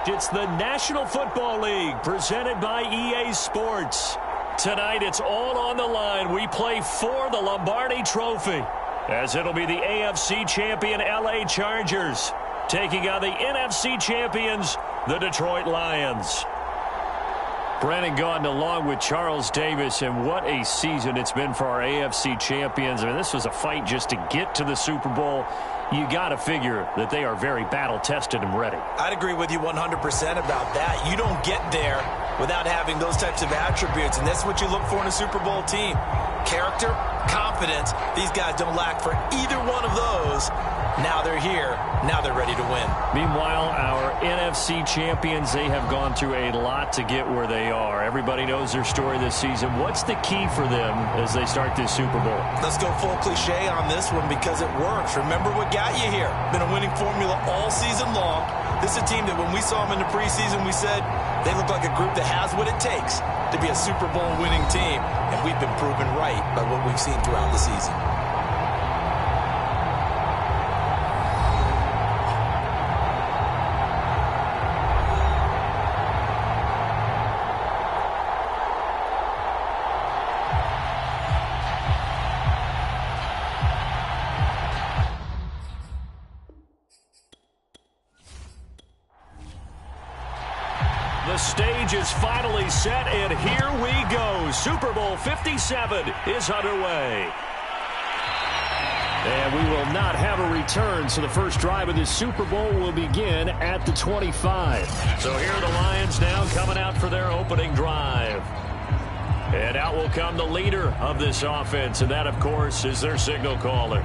It's the National Football League presented by EA Sports. Tonight it's all on the line. We play for the Lombardi Trophy, as it'll be the AFC champion LA Chargers taking on the NFC champions, the Detroit Lions. Brandon Gaudin along with Charles Davis, and what a season it's been for our AFC champions. I mean, this was a fight just to get to the Super Bowl. You got to figure that they are very battle-tested and ready. I'd agree with you 100% about that. You don't get there without having those types of attributes, and that's what you look for in a Super Bowl team. Character, confidence. These guys don't lack for either one of those. Now they're here. Now they're ready to win. Meanwhile, our NFC champions, they have gone through a lot to get where they are. Everybody knows their story this season. What's the key for them as they start this Super Bowl? Let's go full cliche on this one because it works. Remember what got you here. Been a winning formula all season long. This is a team that when we saw them in the preseason, we said they look like a group that has what it takes to be a Super Bowl winning team. And we've been proven right by what we've seen throughout the season. The stage is finally set, and here we go. Super Bowl 57 is underway. And we will not have a return, so the first drive of this Super Bowl will begin at the 25. So here are the Lions now coming out for their opening drive. And out will come the leader of this offense, and that, of course, is their signal caller.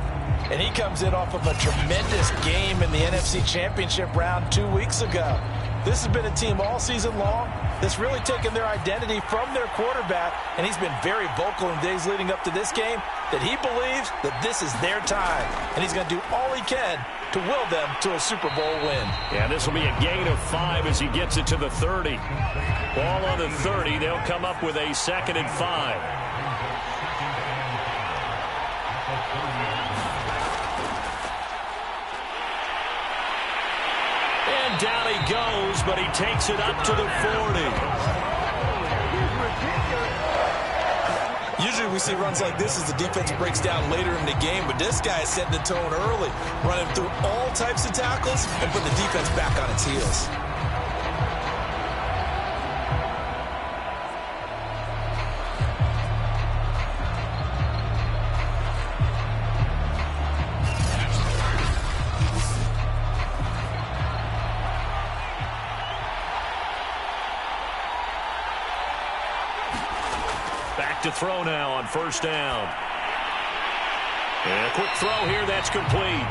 And he comes in off of a tremendous game in the NFC Championship round 2 weeks ago. This has been a team all season long that's really taken their identity from their quarterback, and he's been very vocal in days leading up to this game that he believes that this is their time, and he's going to do all he can to will them to a Super Bowl win. Yeah, this will be a gain of 5 as he gets it to the 30. Ball on the 30. They'll come up with a 2nd and 5. Down he goes, but he takes it up to the 40. Usually we see runs like this as the defense breaks down later in the game, but this guy is setting the tone early, running through all types of tackles and put the defense back on its heels. Back to throw now on first down. And a quick throw here, that's complete.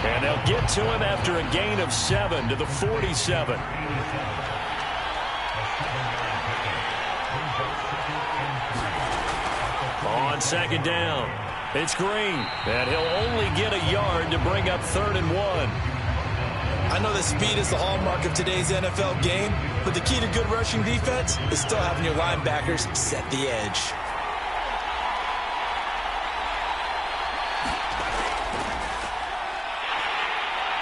And they'll get to him after a gain of 7 to the 47. On second down, it's Green. And he'll only get a yard to bring up 3rd and 1. I know that speed is the hallmark of today's NFL game, but the key to good rushing defense is still having your linebackers set the edge.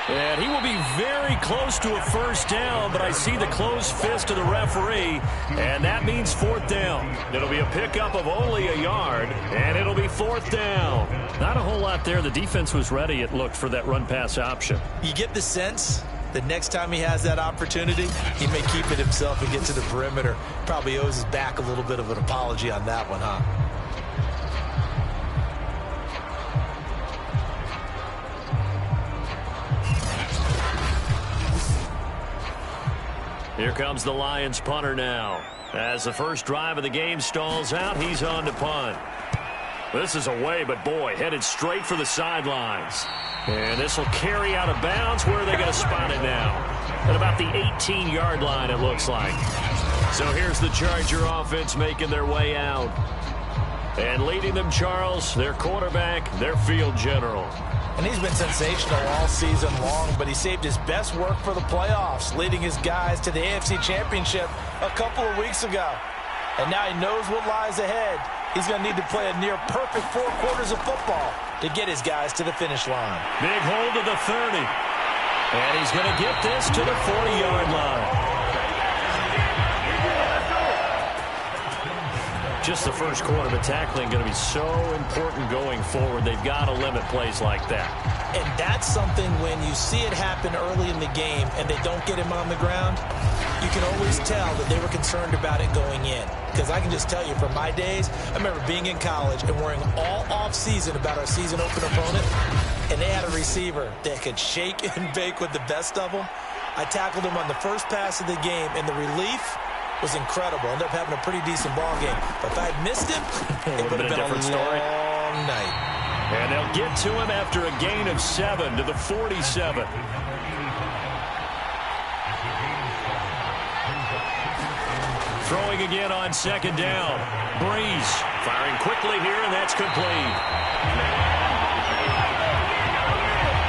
And he will be very close to a first down, but I see the closed fist of the referee, and that means 4th down. It'll be a pickup of only a yard, and it'll be 4th down. Not a whole lot there. The defense was ready, it looked, for that run-pass option. You get the sense that next time he has that opportunity, he may keep it himself and get to the perimeter. Probably owes his back a little bit of an apology on that one, huh? Here comes the Lions punter now. As the first drive of the game stalls out, he's on to punt. This is away, but boy, headed straight for the sidelines. And this will carry out of bounds. Where are they going to spot it now? At about the 18-yard line, it looks like. So here's the Charger offense making their way out. And leading them, Charles, their quarterback, their field general. And he's been sensational all season long, but he saved his best work for the playoffs, leading his guys to the AFC Championship a couple of weeks ago. And now he knows what lies ahead. He's going to need to play a near-perfect 4 quarters of football to get his guys to the finish line. Big hold to the 30. And he's going to get this to the 40-yard line. just the first quarter, but tackling going to be so important going forward. They've got to limit plays like that. And that's something when you see it happen early in the game and they don't get him on the ground, you can always tell that they were concerned about it going in. Because I can just tell you from my days, I remember being in college and worrying all off-season about our season open opponent, and they had a receiver that could shake and bake with the best of them. I tackled him on the first pass of the game, and the relief was incredible. Ended up having a pretty decent ball game. But if I had missed him, it would have been a different story. Long night. And they'll get to him after a gain of 7 to the 47. Throwing again on second down. Breeze firing quickly here, and that's complete.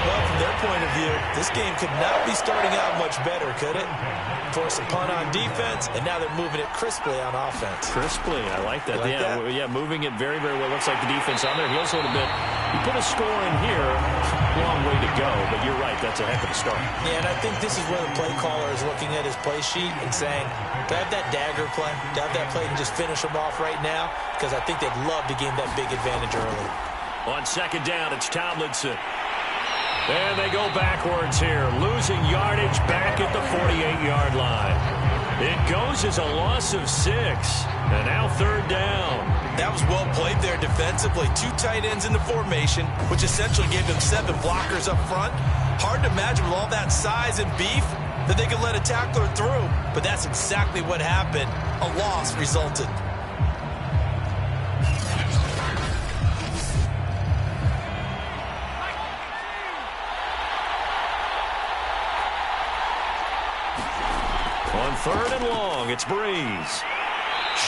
Well, from their point of view, this game could not be starting out much better, could it? Force a punt on defense, and now they're moving it crisply on offense. Crisply, I like that. Like that? Yeah, moving it very, very well. Looks like the defense on their heels a little bit. You put a score in here, long way to go, but you're right, that's a heck of a start. Yeah, and I think this is where the play caller is looking at his play sheet and saying, to have that dagger play, to have that play and just finish them off right now, because I think they'd love to gain that big advantage early. On second down, it's Tomlinson. And they go backwards here, losing yardage back at the 48-yard line. It goes as a loss of 6, and now third down. That was well played there defensively. 2 tight ends in the formation, which essentially gave them 7 blockers up front. Hard to imagine with all that size and beef that they could let a tackler through, but that's exactly what happened. A loss resulted. On third and long, it's Breeze.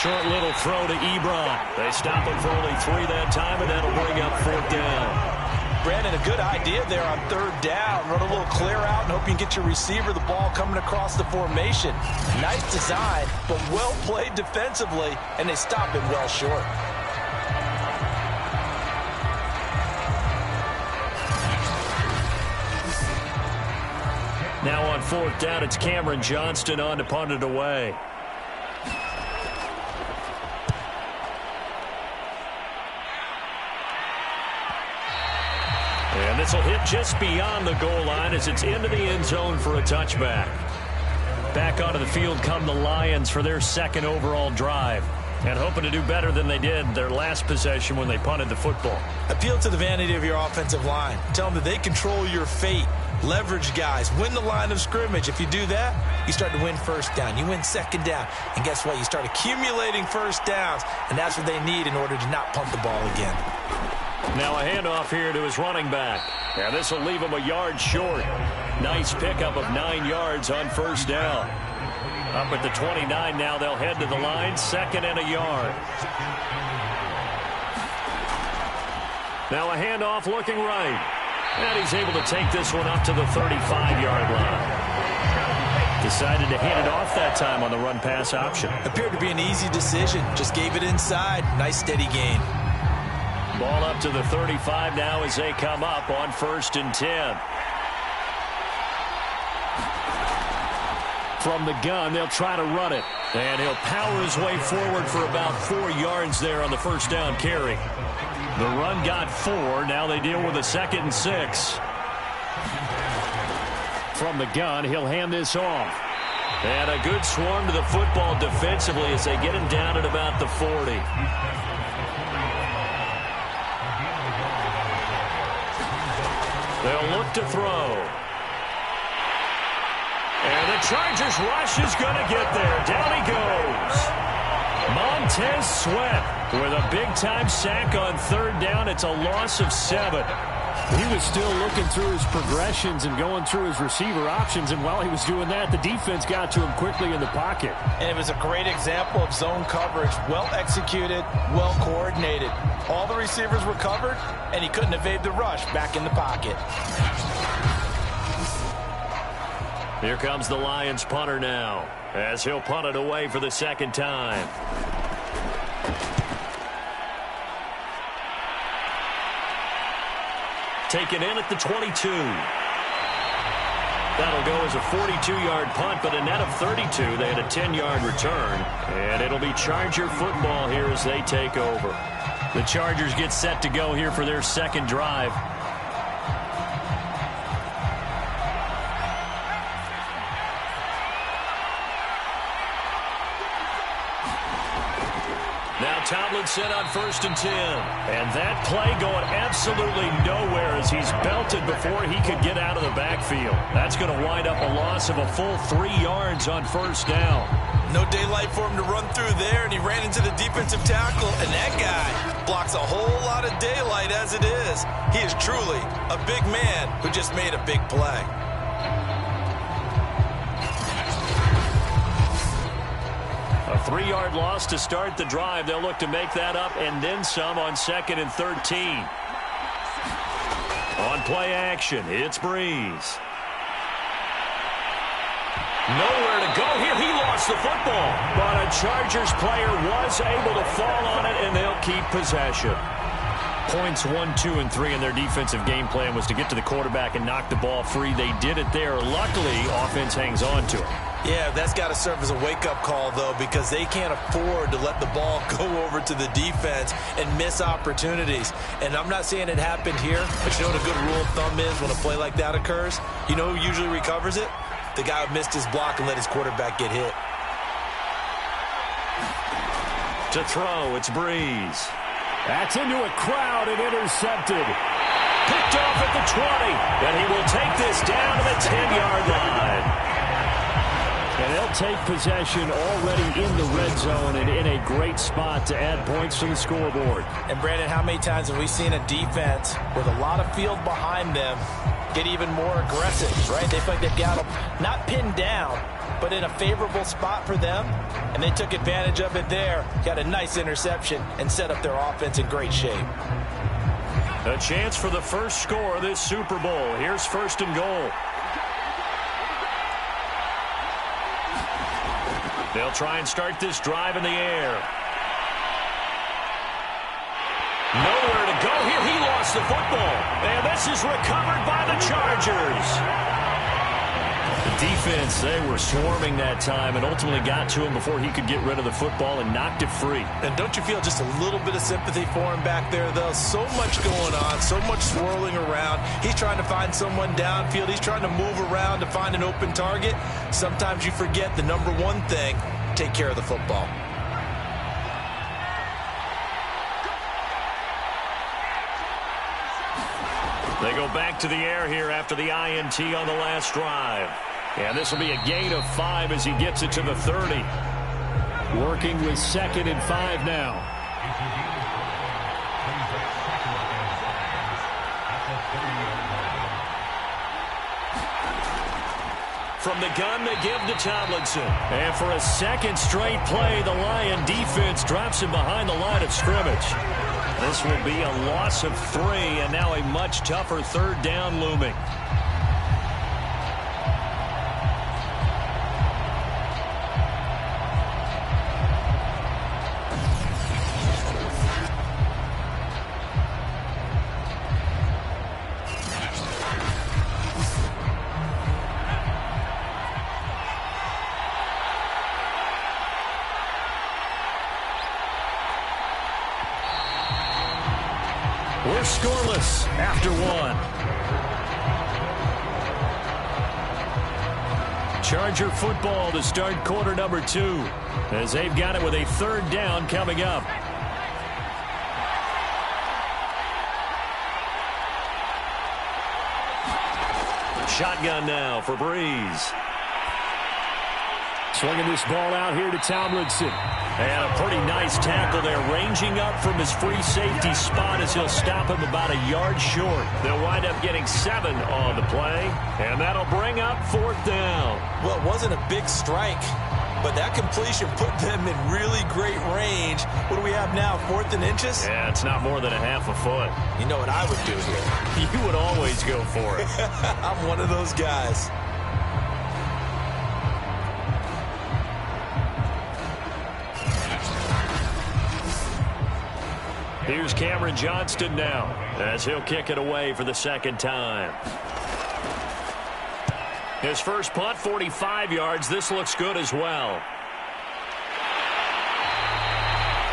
Short little throw to Ebron. They stop him for only 3 that time, and that'll bring up fourth down. Brandon, a good idea there on third down. Run a little clear out and hope you can get your receiver the ball coming across the formation. Nice design, but well played defensively, and they stop him well short. Now on fourth down, it's Cameron Johnston on to punt it away. And this will hit just beyond the goal line as it's into the end zone for a touchback. Back onto the field come the Lions for their second overall drive, and hoping to do better than they did their last possession when they punted the football. Appeal to the vanity of your offensive line. Tell them that they control your fate. Leverage guys. Win the line of scrimmage. If you do that, you start to win first down. You win second down. And guess what? You start accumulating first downs, and that's what they need in order to not punt the ball again. Now a handoff here to his running back. And this will leave him a yard short. Nice pickup of 9 yards on first down. Up at the 29 now, they'll head to the line, 2nd and a yard. Now a handoff looking right. And he's able to take this one up to the 35-yard line. Decided to hand it off that time on the run-pass option. Appeared to be an easy decision. Just gave it inside. Nice steady gain. Ball up to the 35 now as they come up on 1st and 10. From the gun, they'll try to run it. And he'll power his way forward for about 4 yards there on the first down carry. The run got 4. Now they deal with a 2nd and 6. From the gun, he'll hand this off. And a good swarm to the football defensively as they get him down at about the 40. They'll look to throw. And the Chargers rush is going to get there. Down he goes. Montez Sweat with a big-time sack on 3rd down. It's a loss of 7. He was still looking through his progressions and going through his receiver options, and while he was doing that, the defense got to him quickly in the pocket. And it was a great example of zone coverage. Well executed, well coordinated. All the receivers were covered, and he couldn't evade the rush back in the pocket. Here comes the Lions punter now, as he'll punt it away for the 2nd time. Taken in at the 22. That'll go as a 42-yard punt, but a net of 32. They had a 10-yard return. And it'll be Charger football here as they take over. The Chargers get set to go here for their second drive. Now Tomlinson on 1st and 10. And that play going absolutely nowhere as he's belted before he could get out of the backfield. That's going to wind up a loss of a full 3 yards on 1st down. No daylight for him to run through there, and he ran into the defensive tackle, and that guy blocks a whole lot of daylight as it is. He is truly a big man who just made a big play. A 3-yard loss to start the drive. They'll look to make that up and then some on 2nd and 13. On play action, it's Breeze. Nowhere to go here. He lost the football. But a Chargers player was able to fall on it, and they'll keep possession. Points 1, 2, and 3 in their defensive game plan was to get to the quarterback and knock the ball free. They did it there. Luckily, offense hangs on to it. Yeah, that's got to serve as a wake-up call, though, because they can't afford to let the ball go over to the defense and miss opportunities. And I'm not saying it happened here, but you know what a good rule of thumb is when a play like that occurs? You know who usually recovers it? The guy who missed his block and let his quarterback get hit. To throw, it's Breeze. That's into a crowd and intercepted. Picked off at the 20. And he will take this down to the 10-yard line. And they'll take possession already in the red zone and in a great spot to add points to the scoreboard. And, Brandon, how many times have we seen a defense with a lot of field behind them get even more aggressive, right? They feel like they've got them not pinned down, but in a favorable spot for them, and they took advantage of it there, got a nice interception, and set up their offense in great shape. A chance for the first score of this Super Bowl. Here's 1st and goal. They'll try and start this drive in the air. Nowhere to go here. He lost the football. And this is recovered by the Chargers. The defense, they were swarming that time and ultimately got to him before he could get rid of the football and knocked it free. And don't you feel just a little bit of sympathy for him back there, though? So much going on, so much swirling around. He's trying to find someone downfield. He's trying to move around to find an open target. Sometimes you forget the number one thing, take care of the football. They go back to the air here after the INT on the last drive. And this will be a gain of 5 as he gets it to the 30. Working with 2nd and 5 now. From the gun, they give to Tomlinson. And for a second straight play, the Lion defense drops him behind the line of scrimmage. This will be a loss of 3, and now a much tougher 3rd down looming. We're scoreless after 1. Charger football to start quarter number 2 as they've got it with a 3rd down coming up. Shotgun now for Breeze. Swinging this ball out here to Tomlinson. And a pretty nice tackle there, ranging up from his free safety spot as he'll stop him about a yard short. They'll wind up getting 7 on the play, and that'll bring up 4th down. Well, it wasn't a big strike, but that completion put them in really great range. What do we have now, 4th and inches? Yeah, it's not more than a half a foot. You know what I would do here? You would always go for it. I'm one of those guys. Here's Cameron Johnston now as he'll kick it away for the 2nd time. His first punt, 45 yards. This looks good as well.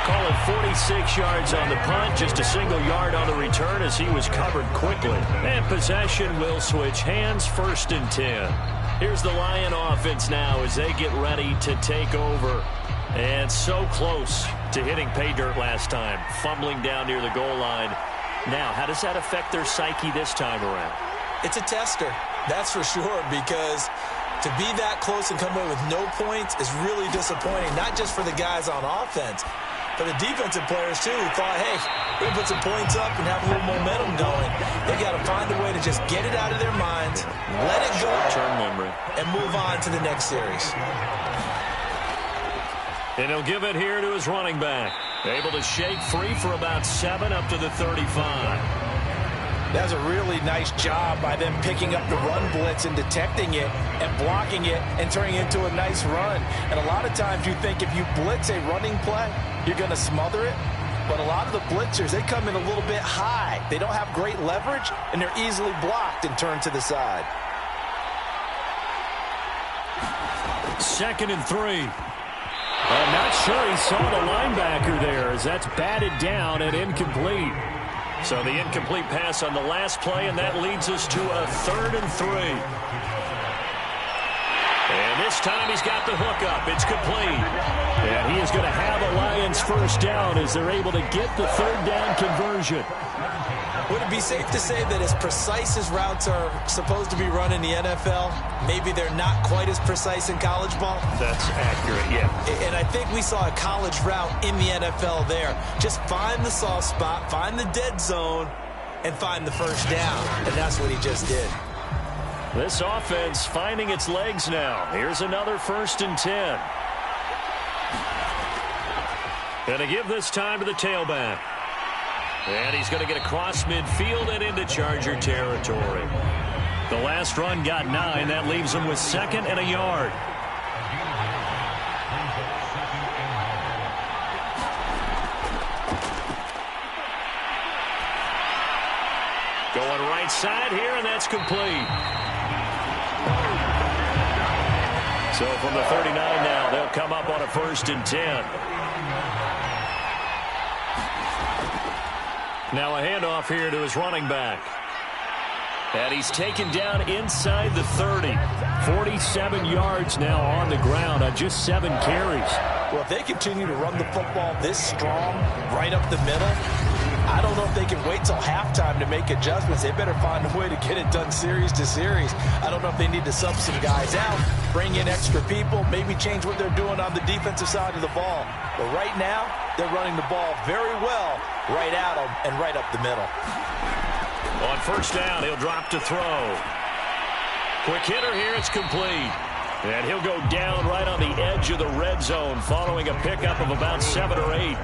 Call it 46 yards on the punt, just a single yard on the return as he was covered quickly. And possession will switch hands, 1st and 10. Here's the Lion offense now as they get ready to take over. And so close to hitting pay dirt last time, fumbling down near the goal line. Now, how does that affect their psyche this time around? It's a tester, that's for sure, because to be that close and come away with no points is really disappointing, not just for the guys on offense, but the defensive players, too, who thought, hey, we can put some points up and have a little momentum going. They got to find a way to just get it out of their minds, let it go, short-term memory, and move on to the next series. And he'll give it here to his running back. Able to shake free for about 7 up to the 35. That was a really nice job by them picking up the run blitz and detecting it and blocking it and turning it into a nice run. And a lot of times you think if you blitz a running play, you're going to smother it. But a lot of the blitzers, they come in a little bit high. They don't have great leverage, and they're easily blocked and turned to the side. 2nd and 3. I'm not sure he saw the linebacker there as that's batted down and incomplete. So the incomplete pass on the last play, and that leads us to a 3rd and 3. And this time he's got the hook up. It's complete. And he is going to have a Lions first down as they're able to get the 3rd down conversion. Would it be safe to say that as precise as routes are supposed to be run in the NFL, maybe they're not quite as precise in college ball? That's accurate, yeah. And I think we saw a college route in the NFL there. Just find the soft spot, find the dead zone, and find the first down. And that's what he just did. This offense finding its legs now. Here's another 1st and 10. Going to give this time to the tailback. And he's going to get across midfield and into Charger territory. The last run got 9. That leaves him with 2nd and a yard. Going right side here, and that's complete. So from the 39 now, they'll come up on a 1st and 10. Now a handoff here to his running back. And he's taken down inside the 30. 47 yards now on the ground on just 7 carries. Well, if they continue to run the football this strong, right up the middle, I don't know if they can wait till halftime to make adjustments. They better find a way to get it done series to series. I don't know if they need to sub some guys out, bring in extra people, maybe change what they're doing on the defensive side of the ball. But right now, they're running the ball very well right at them and right up the middle. On 1st down, he'll drop to throw. Quick hitter here, it's complete. And he'll go down right on the edge of the red zone following a pickup of about 7 or 8.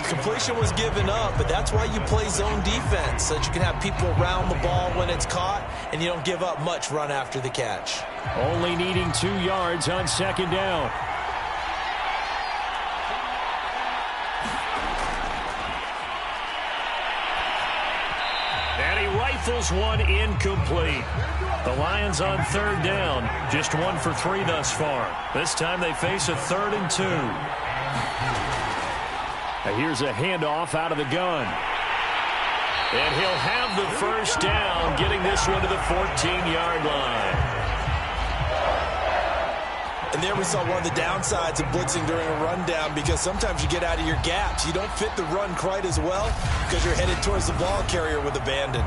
Completion was given up, but that's why you play zone defense, so that you can have people around the ball when it's caught, and you don't give up much run after the catch. Only needing 2 yards on 2nd down. And he rifles one incomplete. The Lions on 3rd down, just 1 for 3 thus far. This time they face a 3rd and 2. Here's a handoff out of the gun. And he'll have the first down, getting this one to the 14-yard line. And there we saw one of the downsides of blitzing during a rundown, because sometimes you get out of your gaps. You don't fit the run quite as well because you're headed towards the ball carrier with abandon.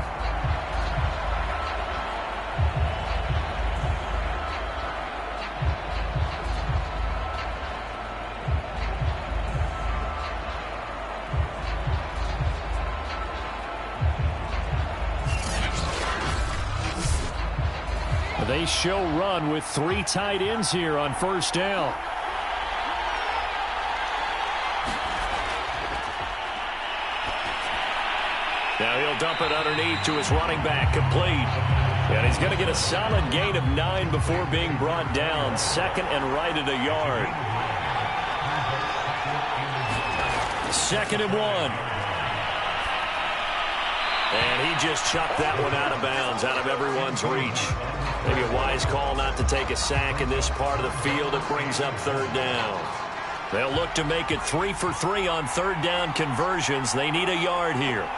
They show run with 3 tight ends here on 1st down. Now he'll dump it underneath to his running back, complete. And he's going to get a solid gain of 9 before being brought down. 2nd and right at a yard. 2nd and 1. And he just chucked that one out of bounds, out of everyone's reach. Maybe a wise call not to take a sack in this part of the field. It brings up third down. They'll look to make it 3 for 3 on third down conversions. They need a yard here.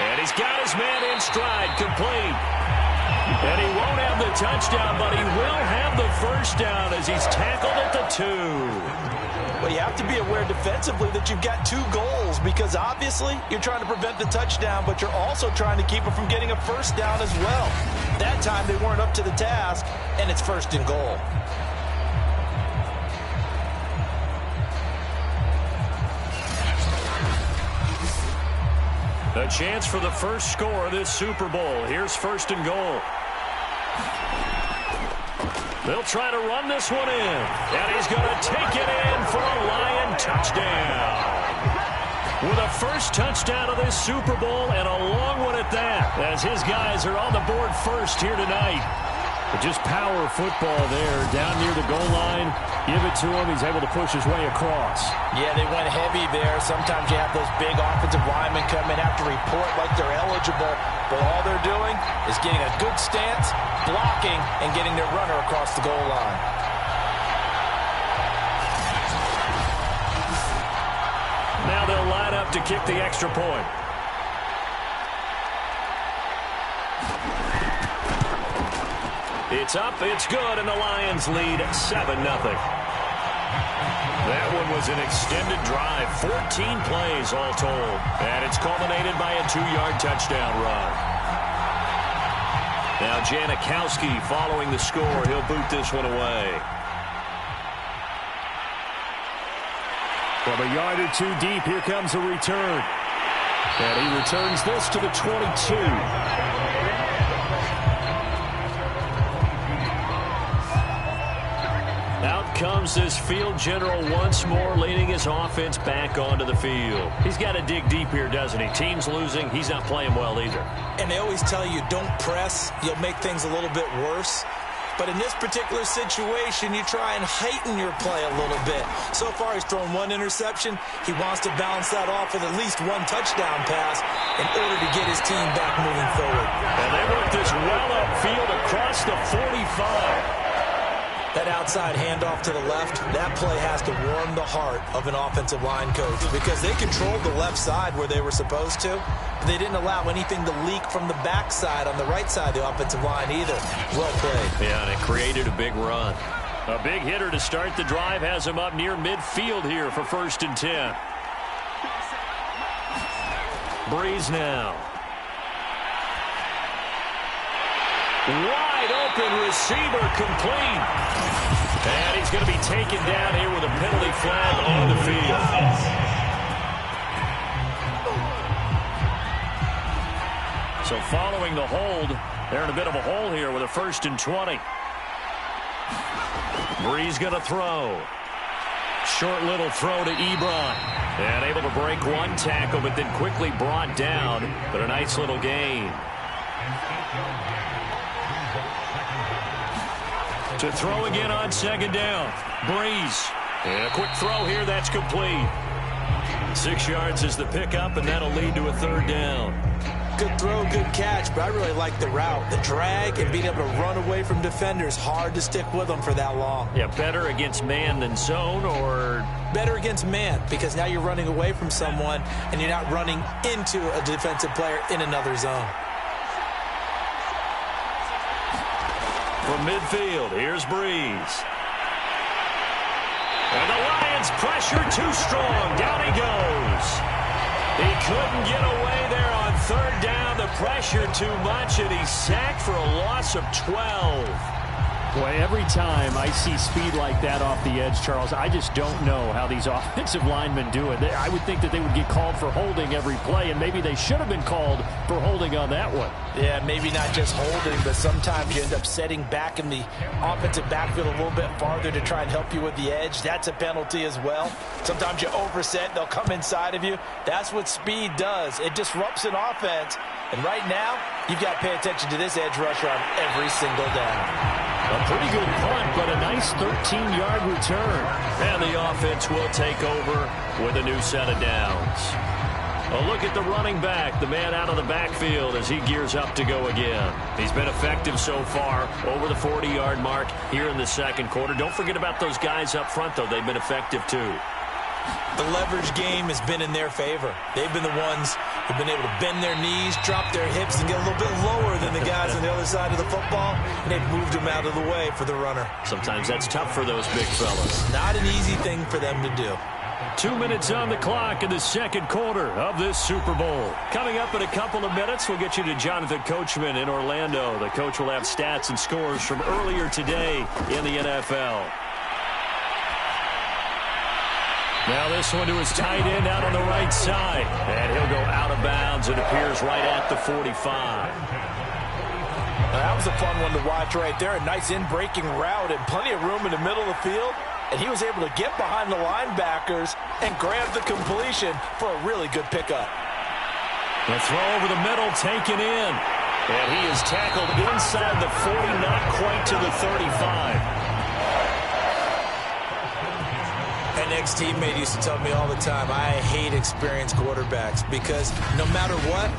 And he's got his man in stride, complete. And he won't have the touchdown, but he will have the first down as he's tackled at the 2. Well, you have to be aware defensively that you've got 2 goals because obviously you're trying to prevent the touchdown, but you're also trying to keep it from getting a first down as well. That time they weren't up to the task, and it's 1st and goal. A chance for the first score of this Super Bowl. Here's 1st and goal. They'll try to run this one in. And he's going to take it in for a Lion touchdown. With a first touchdown of this Super Bowl and a long one at that, as his guys are on the board first here tonight. But just power football there down near the goal line. Give it to him. He's able to push his way across. Yeah, they went heavy there. Sometimes you have those big offensive linemen come in, have to report like they're eligible. But all they're doing is getting a good stance, blocking, and getting their runner across the goal line. Now they'll line up to kick the extra point. It's up, it's good, and the Lions lead 7-0. That one was an extended drive, 14 plays all told. And it's culminated by a 2-yard touchdown run. Now Janikowski following the score. He'll boot this one away. From a yard or 2 deep, here comes a return. And he returns this to the 22. Out comes this field general once more, leading his offense back onto the field. He's got to dig deep here, doesn't he? Team's losing. He's not playing well either. And they always tell you, don't press. You'll make things a little bit worse. But in this particular situation, you try and heighten your play a little bit. So far, he's thrown 1 interception. He wants to balance that off with at least 1 touchdown pass in order to get his team back moving forward. And they work this well upfield across the 45. That outside handoff to the left, that play has to warm the heart of an offensive line coach because they controlled the left side where they were supposed to. But they didn't allow anything to leak from the backside on the right side of the offensive line either. Well played. Yeah, and it created a big run. A big hitter to start the drive has him up near midfield here for 1st and 10. Breeze now. Wide open receiver, complete. And he's going to be taken down here with a penalty flag on the field. So following the hold, they're in a bit of a hole here with a 1st and 20. Breeze going to throw. Short little throw to Ebron. And able to break 1 tackle, but then quickly brought down. But a nice little gain. To throw again on 2nd down. Breeze. And a quick throw here. That's complete. 6 yards is the pickup, and that'll lead to a 3rd down. Good throw, good catch, but I really like the route. The drag and being able to run away from defenders, hard to stick with them for that long. Yeah, better against man than zone, or? Better against man, because now you're running away from someone, and you're not running into a defensive player in another zone. From midfield, here's Breeze. And the Lions pressure too strong. Down he goes. He couldn't get away there on 3rd down. The pressure too much, and he's sacked for a loss of 12. Boy, every time I see speed like that off the edge, Charles, I just don't know how these offensive linemen do it. I would think that they would get called for holding every play, and maybe they should have been called for holding on that one. Yeah, maybe not just holding, but sometimes you end up setting back in the offensive backfield a little bit farther to try and help you with the edge. That's a penalty as well. Sometimes you overset, they'll come inside of you. That's what speed does. It disrupts an offense. And right now, you've got to pay attention to this edge rusher on every single down. A pretty good punt, but a nice 13-yard return. And the offense will take over with a new set of downs. A look at the running back, the man out of the backfield as he gears up to go again. He's been effective so far, over the 40-yard mark here in the second quarter. Don't forget about those guys up front, though. They've been effective, too. The leverage game has been in their favor. They've been the ones who've been able to bend their knees, drop their hips, and get a little bit lower than the guys on the other side of the football, and they've moved them out of the way for the runner. Sometimes that's tough for those big fellas. Not an easy thing for them to do. 2 minutes on the clock in the second quarter of this Super Bowl. Coming up in a couple of minutes, we'll get you to Jonathan Coachman in Orlando. The coach will have stats and scores from earlier today in the NFL. Now this one to his tight end out on the right side. And he'll go out of bounds. It appears right at the 45. That was a fun one to watch right there. A nice in-breaking route and plenty of room in the middle of the field. And he was able to get behind the linebackers and grab the completion for a really good pickup. The throw over the middle taken in. And he is tackled inside the 40, not quite to the 35. An ex-teammate used to tell me all the time, I hate experienced quarterbacks because no matter what,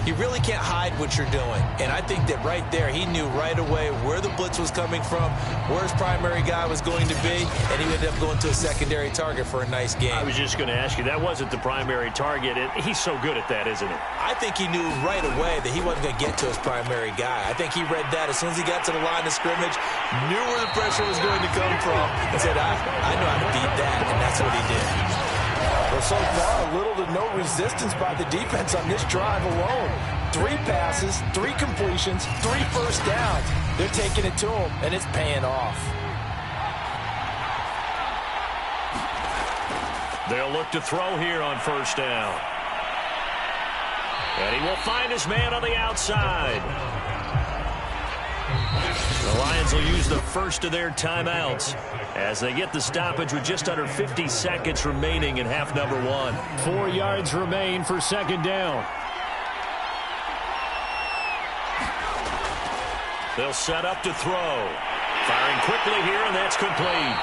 you really can't hide what you're doing. And I think that right there, he knew right away where the blitz was coming from, where his primary guy was going to be, and he ended up going to a secondary target for a nice game. I was just going to ask you, that wasn't the primary target. He's so good at that, isn't he? I think he knew right away that he wasn't going to get to his primary guy. I think he read that as soon as he got to the line of scrimmage, knew where the pressure was going to come from, and said, I know how to beat that, and that's what he did. Well, so far, little to no resistance by the defense on this drive alone. 3 passes, 3 completions, 3 first downs. They're taking it to him, and it's paying off. They'll look to throw here on first down. And he will find his man on the outside. The Lions will use the first of their timeouts as they get the stoppage with just under 50 seconds remaining in half number 1. 4 yards remain for second down. They'll set up to throw. Firing quickly here, and that's complete.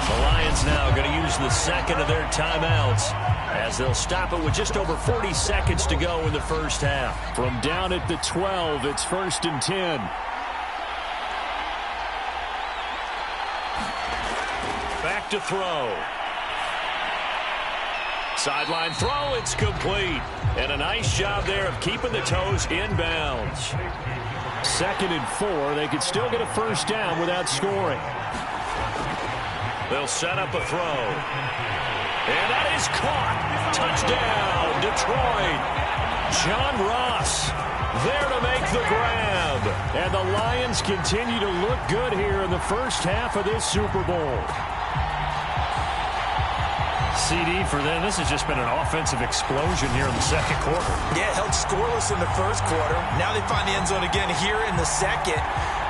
The Lions now going to use the second of their timeouts as they'll stop it with just over 40 seconds to go in the first half. From down at the 12, it's 1st and 10. Back to throw. Sideline throw, it's complete. And a nice job there of keeping the toes inbounds. 2nd and 4. They could still get a first down without scoring. They'll set up a throw. And that is caught. Touchdown, Detroit. John Ross there to make the grab. And the Lions continue to look good here in the first half of this Super Bowl. CD for them. This has just been an offensive explosion here in the second quarter. Yeah, held scoreless in the first quarter. Now they find the end zone again here in the second.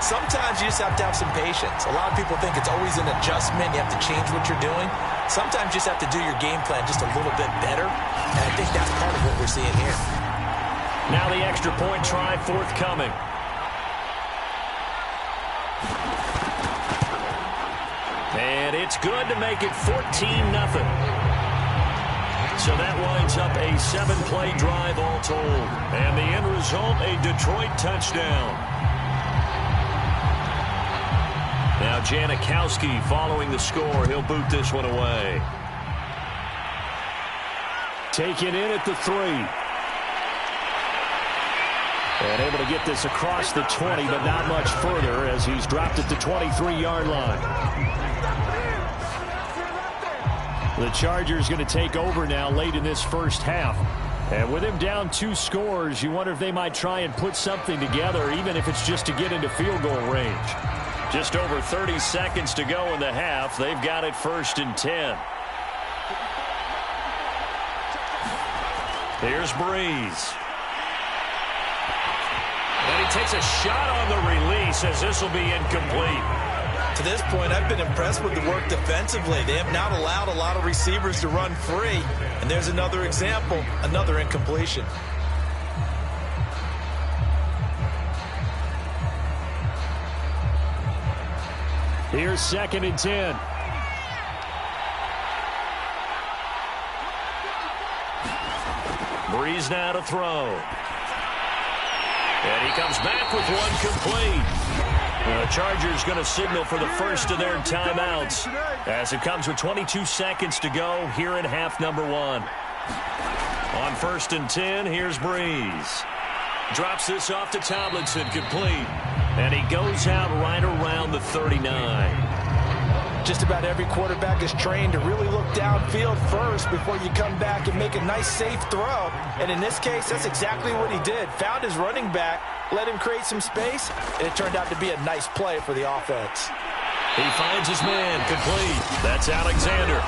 Sometimes you just have to have some patience. A lot of people think it's always an adjustment. You have to change what you're doing. Sometimes you just have to do your game plan just a little bit better. And I think that's part of what we're seeing here. Now the extra point try forthcoming. And it's good to make it 14-0. So that winds up a 7-play drive all told. And the end result, a Detroit touchdown. Now Janikowski following the score. He'll boot this one away. Taken in at the 3. And able to get this across the 20, but not much further as he's dropped at the 23-yard line. The Chargers going to take over now late in this first half. And with him down 2 scores, you wonder if they might try and put something together, even if it's just to get into field goal range. Just over 30 seconds to go in the half. They've got it 1st and 10. Here's Breeze. And he takes a shot on the release as this will be incomplete. To this point, I've been impressed with the work defensively. They have not allowed a lot of receivers to run free. And there's another example, another incompletion. Here's 2nd and 10. Breeze now to throw. And he comes back with one complete. The Chargers going to signal for the first of their timeouts as it comes with 22 seconds to go here in half number 1. On 1st and 10, here's Breeze. Drops this off to Tomlinson, complete. And he goes out right around the 39. Just about every quarterback is trained to really look downfield first before you come back and make a nice, safe throw. And in this case, that's exactly what he did. Found his running back, let him create some space, and it turned out to be a nice play for the offense. He finds his man, complete. That's Alexander.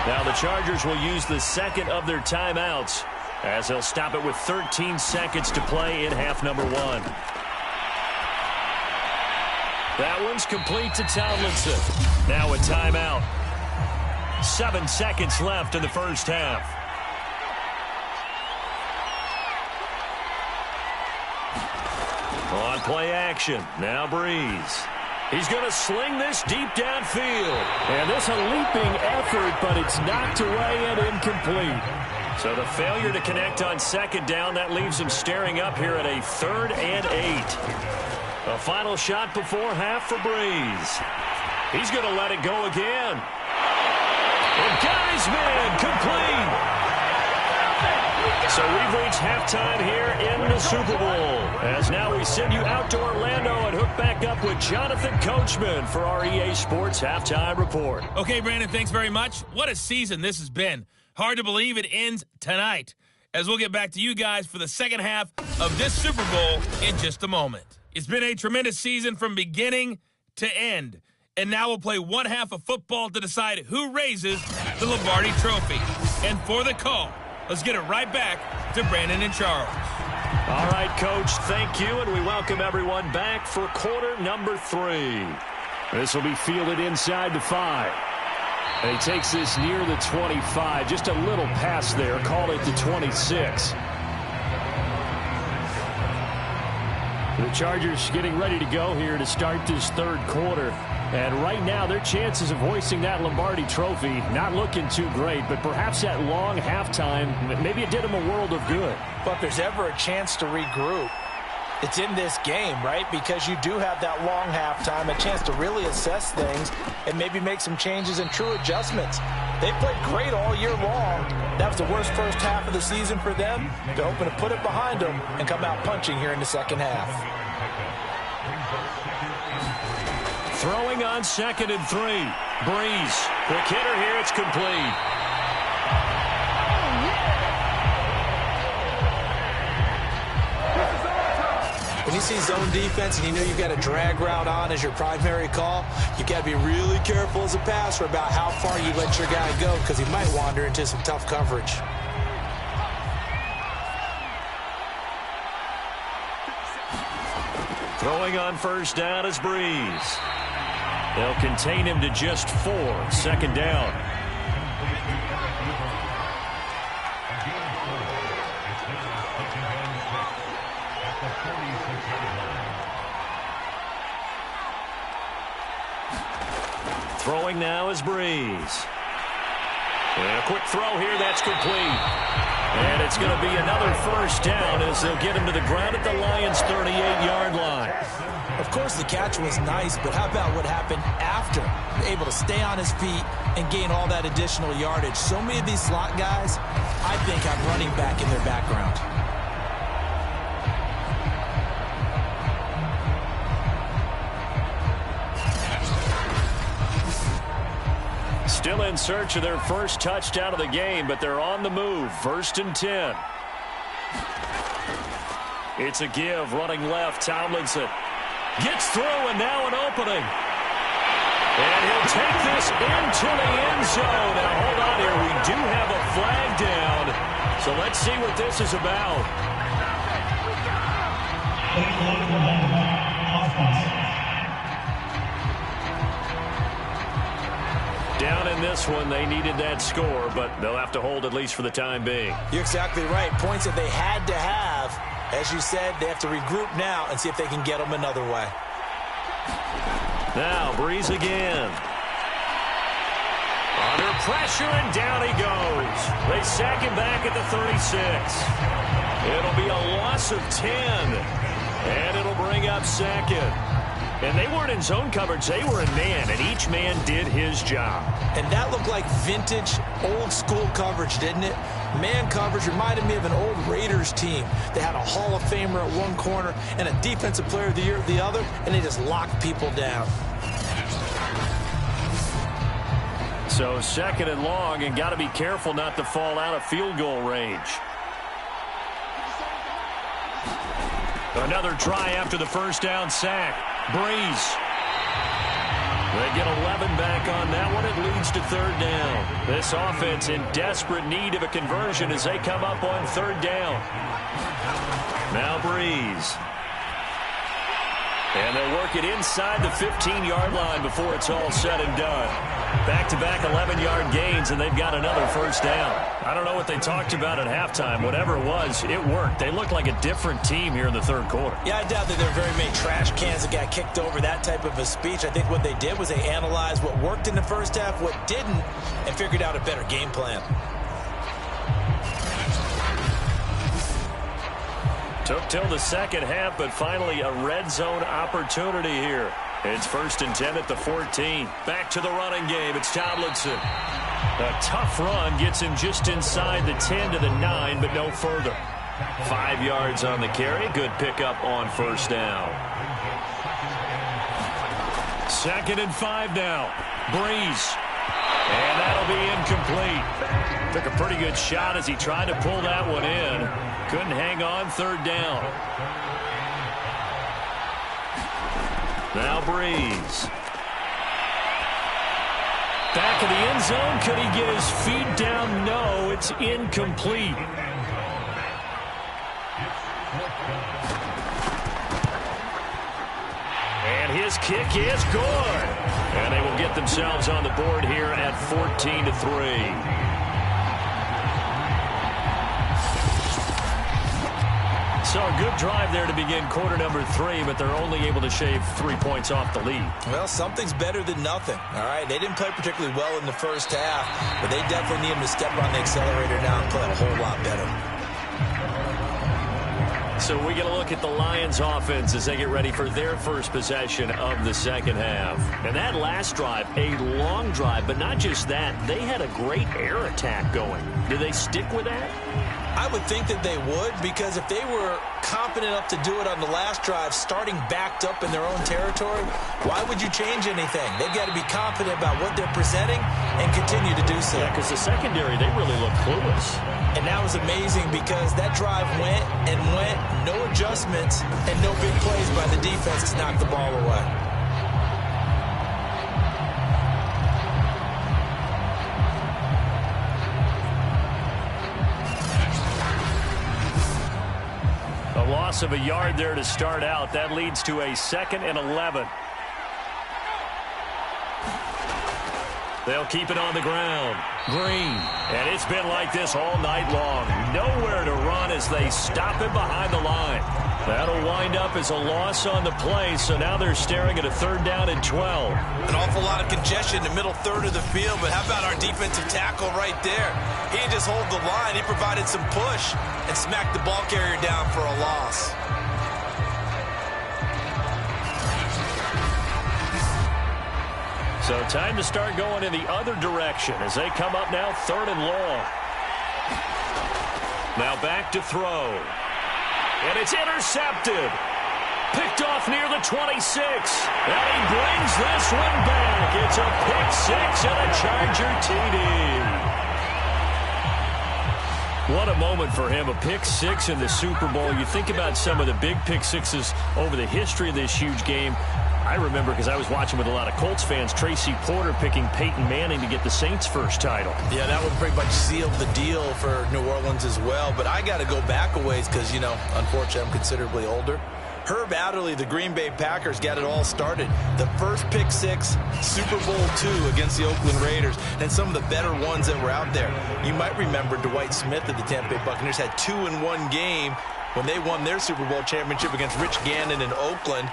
Now the Chargers will use the second of their timeouts as they'll stop it with 13 seconds to play in half number 1. That one's complete to Tomlinson. Now a timeout. 7 seconds left in the first half. On play action. Now Breeze. He's going to sling this deep downfield. And this a leaping effort, but it's knocked away and incomplete. So the failure to connect on 2nd down, that leaves him staring up here at a 3rd and 8. A final shot before half for Breeze. He's going to let it go again. And got his man, complete. So we've reached halftime here in the Super Bowl. As now we send you out to Orlando and hook back up with Jonathan Coachman for our EA Sports Halftime Report. Okay, Brandon, thanks very much. What a season this has been. Hard to believe it ends tonight, as we'll get back to you guys for the second half of this Super Bowl in just a moment. It's been a tremendous season from beginning to end. And now we'll play one half of football to decide who raises the Lombardi Trophy. And for the call, let's get it right back to Brandon and Charles. All right, Coach, thank you, and we welcome everyone back for quarter number 3. This will be fielded inside the 5. And he takes this near the 25. Just a little pass there. Call it the 26. The Chargers getting ready to go here to start this 3rd quarter. And right now, their chances of hoisting that Lombardi Trophy not looking too great, but perhaps that long halftime, maybe it did them a world of good. But if there's ever a chance to regroup, it's in this game, right? Because you do have that long halftime, a chance to really assess things and maybe make some changes and true adjustments. They played great all year long. That was the worst first half of the season for them. They're hoping to put it behind them and come out punching here in the second half. Throwing on 2nd and 3. Breeze. Quick hitter here. It's complete. When you see zone defense and you know you've got a drag route on as your primary call, you've got to be really careful as a passer about how far you let your guy go because he might wander into some tough coverage. Throwing on 1st down is Breeze. They'll contain him to just 4. 2nd down. Throwing now is Breeze. And a quick throw here, that's complete. And it's going to be another 1st down as they'll get him to the ground at the Lions' 38-yard line. Of course, the catch was nice, but how about what happened after? Able to stay on his feet and gain all that additional yardage. So many of these slot guys, I think, have running back in their background. Still in search of their first touchdown of the game, but they're on the move. 1st and 10. It's a give, running left, Tomlinson. Gets through, and now an opening. And he'll take this into the end zone. Now, hold on here. We do have a flag down. So let's see what this is about. Down in this one, they needed that score, but they'll have to hold at least for the time being. You're exactly right. Points that they had to have. As you said, they have to regroup now and see if they can get them another way. Now Breeze again. Under pressure, and down he goes. They sack him back at the 36. It'll be a loss of 10. And it'll bring up second. And they weren't in zone coverage. They were in man, and each man did his job. And that looked like vintage, old-school coverage, didn't it? Man coverage reminded me of an old Raiders team. They had a Hall of Famer at one corner and a Defensive Player of the Year at the other, and they just locked people down. So second and long, and got to be careful not to fall out of field goal range. Another try after the first down sack. Breeze. They get 11 back on that one. It leads to third down. This offense in desperate need of a conversion as they come up on third down. Now Breeze. And they'll work it inside the 15-yard line before it's all said and done. Back-to-back 11-yard gains, and they've got another first down. I don't know what they talked about at halftime. Whatever it was, it worked. They looked like a different team here in the third quarter. Yeah, I doubt that there were very many trash cans that got kicked over, that type of a speech. I think what they did was they analyzed what worked in the first half, what didn't, and figured out a better game plan. Took till the second half, but finally a red zone opportunity here. It's 1st and 10 at the 14. Back to the running game. It's Tomlinson. A tough run gets him just inside the 10 to the 9, but no further. 5 yards on the carry. Good pickup on first down. 2nd and 5 now. Breeze. And that'll be incomplete. Took a pretty good shot as he tried to pull that one in. Couldn't hang on, third down. Now Breeze. Back of the end zone. Could he get his feet down? No, it's incomplete. And his kick is good. And they will get themselves on the board here at 14-3. So a good drive there to begin quarter number 3, but they're only able to shave 3 points off the lead. Well, something's better than nothing, all right? They didn't play particularly well in the first half, but they definitely need them to step on the accelerator now and play a whole lot better. So we get a look at the Lions offense as they get ready for their first possession of the second half. And that last drive, a long drive, but not just that. They had a great air attack going. Do they stick with that? I would think that they would, because if they were confident enough to do it on the last drive, starting backed up in their own territory, why would you change anything? They've got to be confident about what they're presenting and continue to do so. Yeah, because the secondary, they really look clueless. And that was amazing because that drive went and went, no adjustments, and no big plays by the defense to knock the ball away. A loss of a yard there to start out. That leads to a 2nd and 11. They'll keep it on the ground. Green. And it's been like this all night long. Nowhere to run as they stop him behind the line. That'll wind up as a loss on the play, so now they're staring at a 3rd down and 12. An awful lot of congestion in the middle third of the field, but how about our defensive tackle right there? He didn't just hold the line. He provided some push and smacked the ball carrier down for a loss. So time to start going in the other direction as they come up now 3rd and long. Now back to throw. And it's intercepted. Picked off near the 26. And he brings this one back. It's a pick 6 and a Charger TD. What a moment for him, a pick 6 in the Super Bowl. You think about some of the big pick 6s over the history of this huge game. I remember, because I was watching with a lot of Colts fans, Tracy Porter picking Peyton Manning to get the Saints' first title. Yeah, that one pretty much sealed the deal for New Orleans as well. But I got to go back a ways because, you know, unfortunately I'm considerably older. Herb Adderley, the Green Bay Packers, got it all started. The first pick 6, Super Bowl II against the Oakland Raiders, and some of the better ones that were out there. You might remember Dwight Smith of the Tampa Bay Buccaneers had 2 in one game when they won their Super Bowl championship against Rich Gannon in Oakland.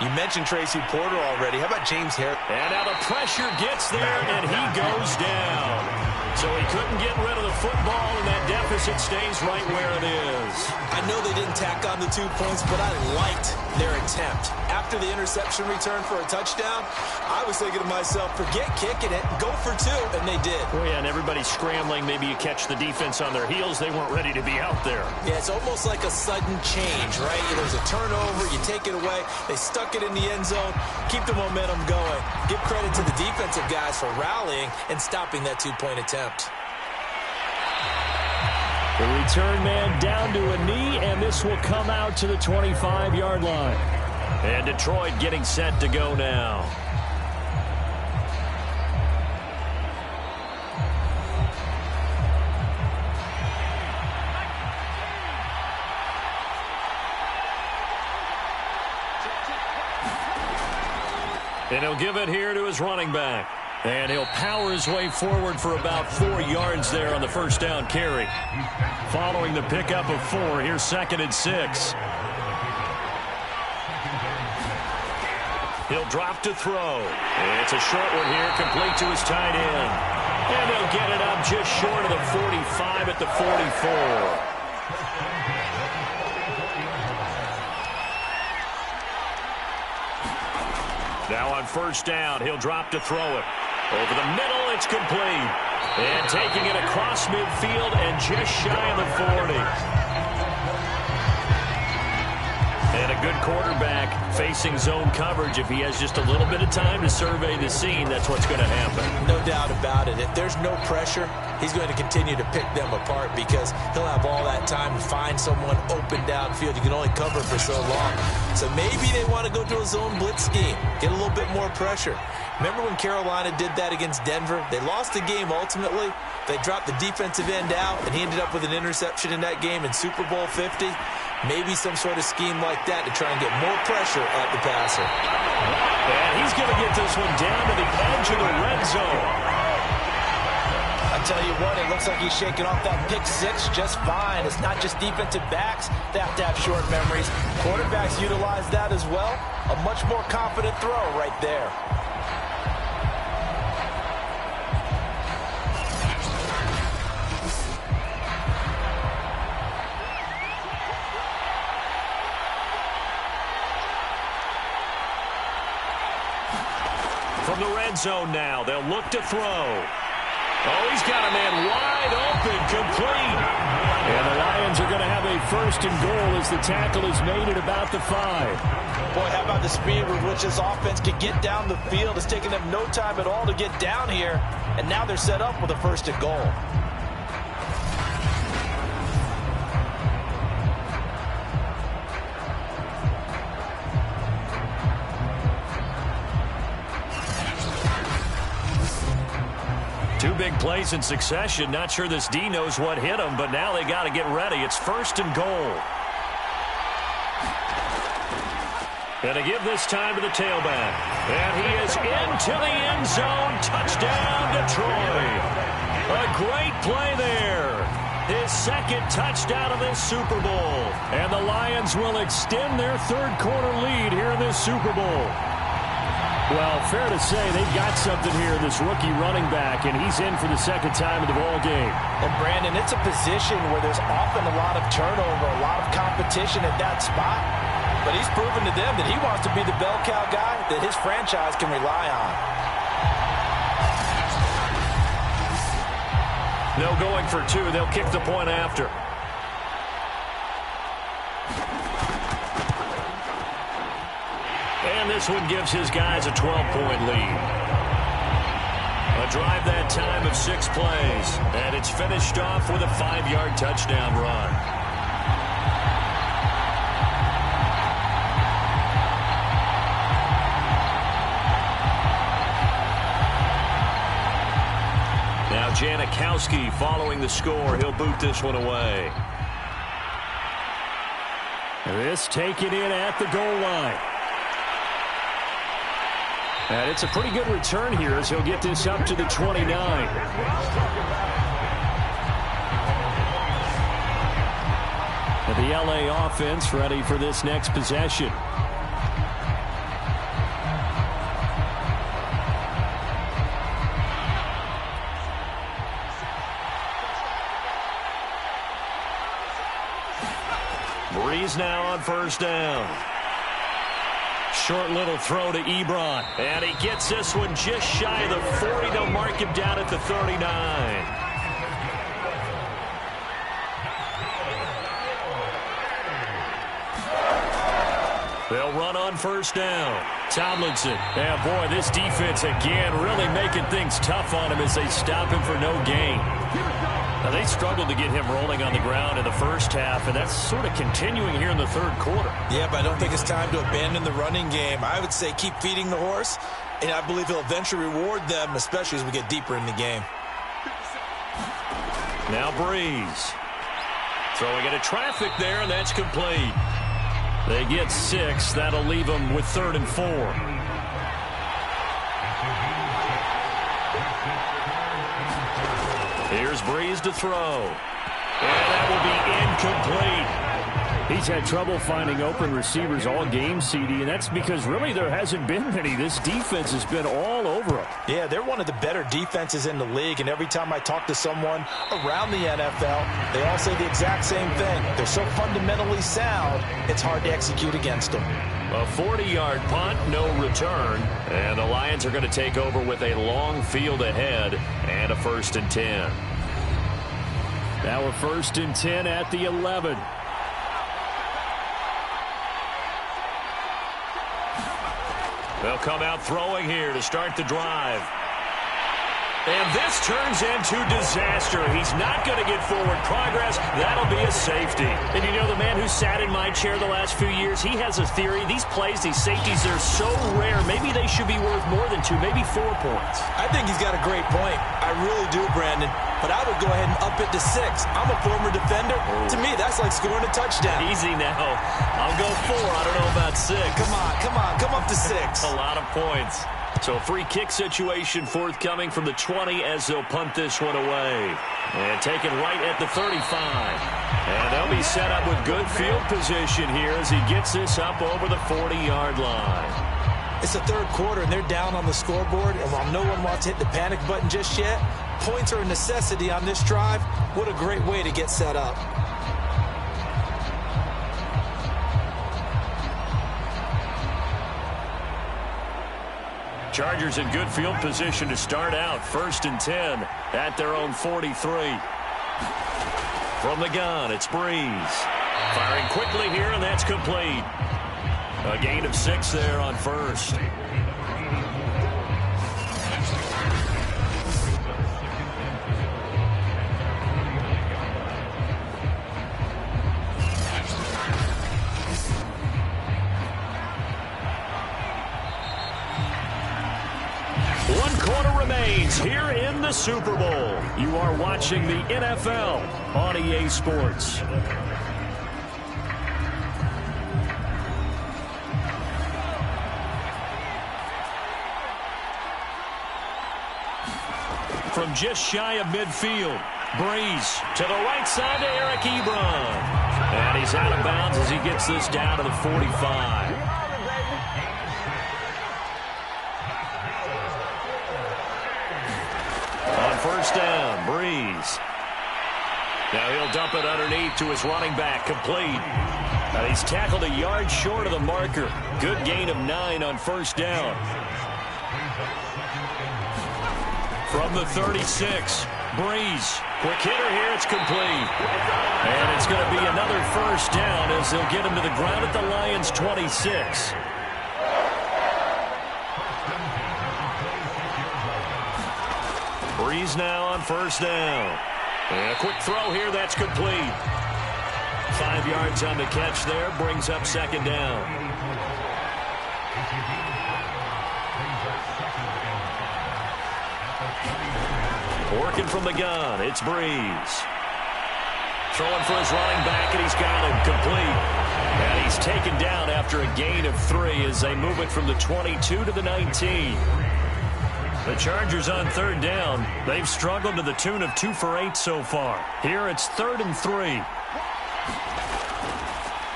You mentioned Tracy Porter already. How about James Harris? And now the pressure gets there, and he goes down. So he couldn't get rid of the football, and that deficit stays right where it is. I know they didn't tack on the 2 points, but I liked their attempt. After the interception return for a touchdown, I was thinking to myself, forget kicking it, go for 2, and they did. Oh, yeah, and everybody's scrambling. Maybe you catch the defense on their heels. They weren't ready to be out there. Yeah, it's almost like a sudden change, right? There's a turnover, you take it away, they stuck it in the end zone, keep the momentum going. Give credit to the defensive guys for rallying and stopping that 2-point attempt. The return man down to a knee, and this will come out to the 25-yard line. And Detroit getting set to go now. And he'll give it here to his running back. And he'll power his way forward for about 4 yards there on the first down carry. Following the pickup of 4, here's 2nd and 6. He'll drop to throw. It's a short one here, complete to his tight end. And they'll get it up just short of the 45 at the 44. Now on first down, he'll drop to throw it. Over the middle, it's complete. And taking it across midfield and just shy of the 40. And a good quarterback facing zone coverage. If he has just a little bit of time to survey the scene, that's what's going to happen. No doubt about it. If there's no pressure, he's going to continue to pick them apart because he'll have all that time to find someone open downfield. You can only cover for so long. So maybe they want to go to a zone blitz scheme, get a little bit more pressure. Remember when Carolina did that against Denver? They lost the game ultimately. They dropped the defensive end out, and he ended up with an interception in that game in Super Bowl 50. Maybe some sort of scheme like that to try and get more pressure at the passer. And he's going to get this one down to the edge of the red zone. I tell you what, it looks like he's shaking off that pick 6 just fine. It's not just defensive backs that have to have short memories. Quarterbacks utilize that as well. A much more confident throw right there. From the red zone now, they'll look to throw. Oh, he's got a man wide open, complete. And the Lions are going to have a 1st and goal as the tackle is made at about the 5. Boy, how about the speed with which this offense can get down the field? It's taken them no time at all to get down here, and now they're set up with a 1st and goal. Two big plays in succession. Not sure this D knows what hit him, but now they got to get ready. It's 1st and goal. And to give this time to the tailback. And he is into the end zone. Touchdown, Detroit. A great play there. His 2nd touchdown of this Super Bowl. And the Lions will extend their 3rd quarter lead here in this Super Bowl. Well, fair to say they've got something here, this rookie running back, and he's in for the 2nd time of the ball game. And, Brandon, it's a position where there's often a lot of turnover, a lot of competition at that spot. But he's proven to them that he wants to be the bell cow guy that his franchise can rely on. No going for 2. They'll kick the point after. And this one gives his guys a 12-point lead. A drive that time of 6 plays. And it's finished off with a 5-yard touchdown run. Now Janikowski following the score. He'll boot this one away. This taken in at the goal line. And it's a pretty good return here as he'll get this up to the 29. And the LA offense ready for this next possession. Breeze now on first down. Short little throw to Ebron. And he gets this one just shy of the 40. They'll mark him down at the 39. They'll run on first down. Tomlinson. Yeah, boy, this defense again really making things tough on him as they stop him for no gain. Now, they struggled to get him rolling on the ground in the first half, and that's sort of continuing here in the third quarter. Yeah, but I don't think it's time to abandon the running game. I would say keep feeding the horse, and I believe he'll eventually reward them, especially as we get deeper in the game. Now Breeze. Throwing into traffic there, and that's complete. They get 6. That'll leave them with 3rd and 4. Here's Breeze to throw. And that will be incomplete. He's had trouble finding open receivers all game, CD, and that's because really there hasn't been many. This defense has been all over him. Yeah, they're one of the better defenses in the league, and every time I talk to someone around the NFL, they all say the exact same thing. They're so fundamentally sound, it's hard to execute against them. A 40-yard punt, no return, and the Lions are going to take over with a long field ahead and a 1st and 10. Now a 1st and 10 at the 11. They'll come out throwing here to start the drive. And this turns into disaster. He's not going to get forward progress. That'll be a safety. And you know, the man who sat in my chair the last few years, he has a theory. These plays, these safeties, they're so rare. Maybe they should be worth more than 2, maybe 4 points. I think he's got a great point. I really do, Brandon. But I would go ahead and up it to 6. I'm a former defender. To me, that's like scoring a touchdown. Easy now. I'll go 4. I don't know about 6. Come on. Come up to 6. A lot of points. So free kick situation forthcoming from the 20 as they'll punt this one away. And taken right at the 35. And they'll be set up with good field position here as he gets this up over the 40-yard line. It's the third quarter, and they're down on the scoreboard. And while no one wants to hit the panic button just yet, points are a necessity on this drive. What a great way to get set up. Chargers in good field position to start out. 1st and 10 at their own 43. From the gun, it's Breeze. Firing quickly here, and that's complete. A gain of 6 there on first. One quarter remains here in the Super Bowl. You are watching the NFL on EA Sports. From just shy of midfield, Breeze to the right side to Eric Ebron. And he's out of bounds as he gets this down to the 45. On first down, Breeze. Now he'll dump it underneath to his running back, complete. And he's tackled a yard short of the marker. Good gain of 9 on first down. From the 36, Breeze. Quick hitter here, it's complete. And it's going to be another first down as they'll get him to the ground at the Lions' 26. Breeze now on first down. And a quick throw here, that's complete. 5 yards on the catch there, brings up 2nd down. Working from the gun, it's Breeze. Throwing for his running back, and he's got him complete. And he's taken down after a gain of 3 as they move it from the 22 to the 19. The Chargers on 3rd down. They've struggled to the tune of 2 for 8 so far. Here it's 3rd and 3.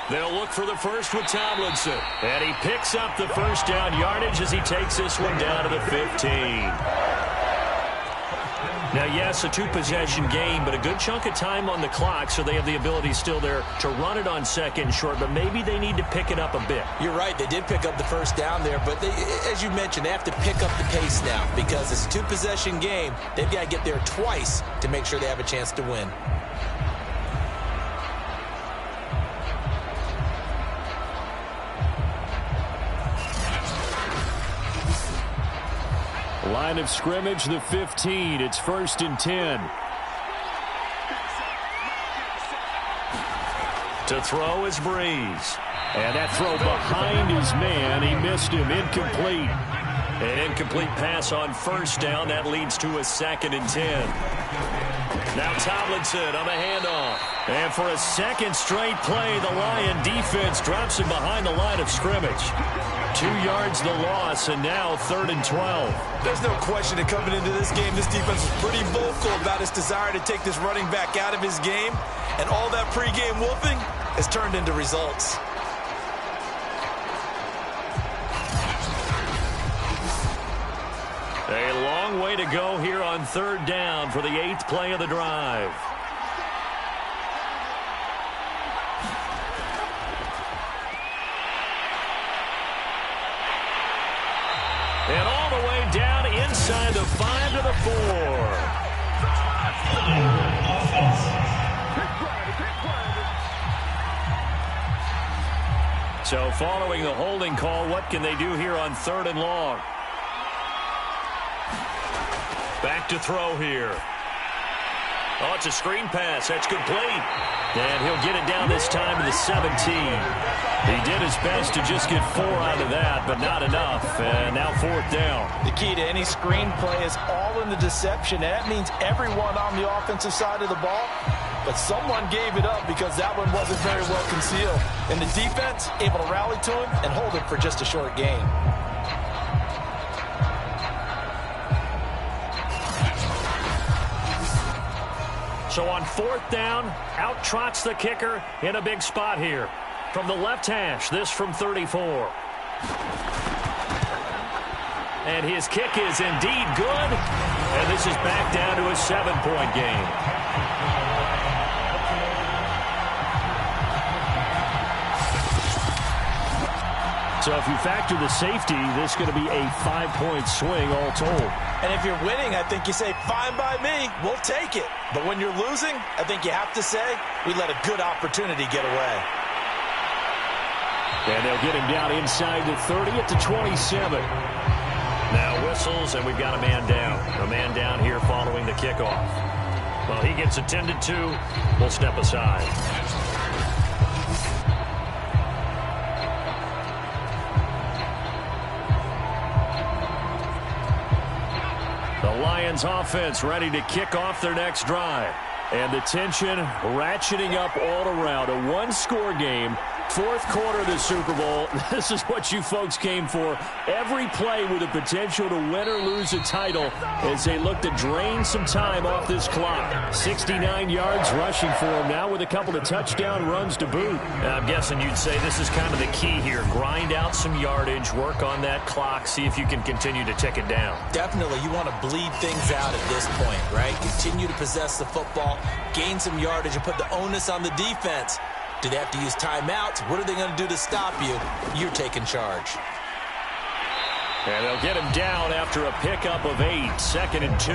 They'll look for the first with Tomlinson. And he picks up the first down yardage as he takes this one down to the 15. Now, yes, a two-possession game, but a good chunk of time on the clock, so they have the ability still there to run it on second short, but maybe they need to pick it up a bit. You're right. They did pick up the first down there, but as you mentioned, they have to pick up the pace now because it's a two-possession game. They've got to get there twice to make sure they have a chance to win. Line of scrimmage, the 15. It's 1st and 10. To throw is Breeze. And that throw behind his man. He missed him. Incomplete. An incomplete pass on first down. That leads to a 2nd and 10. Now Tomlinson on the handoff. And for a second straight play, the Lion defense drops him behind the line of scrimmage. 2 yards the loss, and now 3rd and 12. There's no question that coming into this game, this defense was pretty vocal about its desire to take this running back out of his game. And all that pregame wolfing has turned into results. A long way to go here on 3rd down for the 8th play of the drive. And all the way down inside the 5 to the 4. So following the holding call, what can they do here on 3rd and long? Back to throw here. Oh, it's a screen pass. That's complete. And he'll get it down this time to the 17. He did his best to just get 4 out of that, but not enough. And now 4th down. The key to any screen play is all in the deception. And that means everyone on the offensive side of the ball. But someone gave it up because that one wasn't very well concealed. And the defense able to rally to him and hold him for just a short gain. So on 4th down, out trots the kicker in a big spot here. From the left hash, this from 34. And his kick is indeed good. And this is back down to a 7-point game. So if you factor the safety, this is going to be a 5-point swing all told. And if you're winning, I think you say, fine by me, we'll take it. But when you're losing, I think you have to say, we let a good opportunity get away. And they'll get him down inside the 30 at the 27. Now whistles, and we've got a man down. A man down here following the kickoff. Well, he gets attended to. We'll step aside. The Lions offense ready to kick off their next drive. And the tension ratcheting up all around. A one-score game. 4th quarter of the Super Bowl. This is what you folks came for. Every play with the potential to win or lose a title as they look to drain some time off this clock. 69 yards rushing for him now with a couple of touchdown runs to boot. I'm guessing you'd say this is kind of the key here. Grind out some yardage, work on that clock, see if you can continue to tick it down. Definitely, you want to bleed things out at this point, right? Continue to possess the football, gain some yardage, and put the onus on the defense. Do they have to use timeouts? What are they going to do to stop you? You're taking charge. And they'll get him down after a pickup of 8, 2nd and 2.